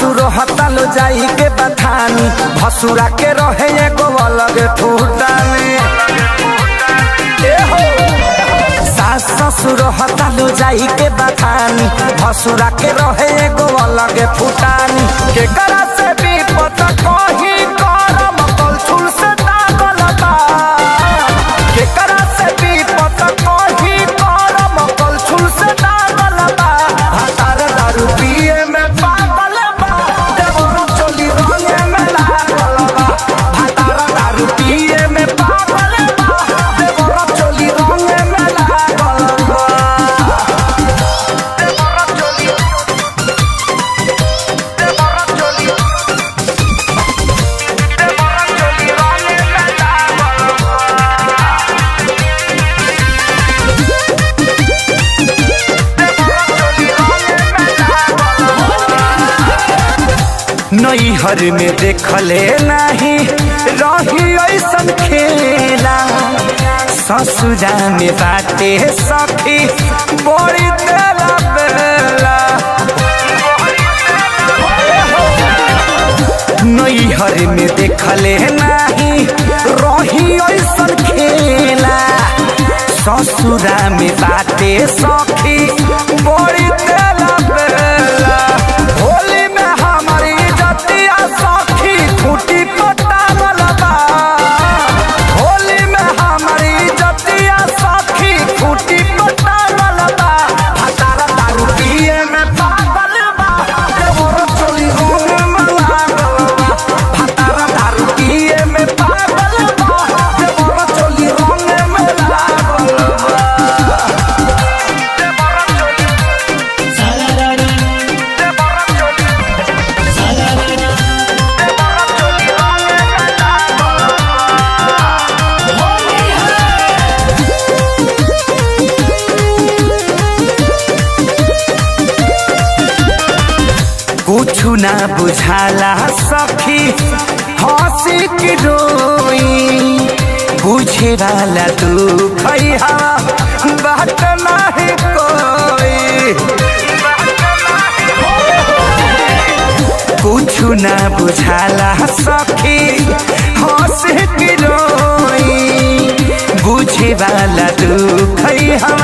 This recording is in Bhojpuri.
ससुर हतालो जाई के बथानी भसुरा के रहे एगो अलग ठूटानी। सास ससुर हतालो जाई के बथानी भसुरा के रहे एगो अलग फुटानी। के करा से भी पता कही करम कलछुल से दागल बा। के करा से भी पता कही करम कलछुल से दागल बा। हतार दारू पिए में पागल बा देवर चोली रंगे में लागल बा। हतार दारू पिए में पागल बा देवर चोली रंगे में लागल बा। नैहर में देखले नहीं रही ऐसन खेला। ससुरा में बाटे सखी बड़ी तेला बेला। नैहर में देखले नहीं रही ऐसन खेला। ससुरा में बाटे सखी बड़ी तेला बेला। होली में हमारी जतिया सखी खूटी पटावल बा। होली में हमारी जतिया सखी खूटी पटावल बा। हतारा दारू पिए में पागल बा देवर चोली रंगे में लागल बा। हतारा दारू पिए में पागल बा देवर चोली रंगे में लागल बा। कुछु ना बुझाला सखी हंसी की रोई। बुझे वाला तू खैहा बात नहीं कोई। कुछु ना बुझाला सखी हंसी की रोई। बुझे वाला तू खैहा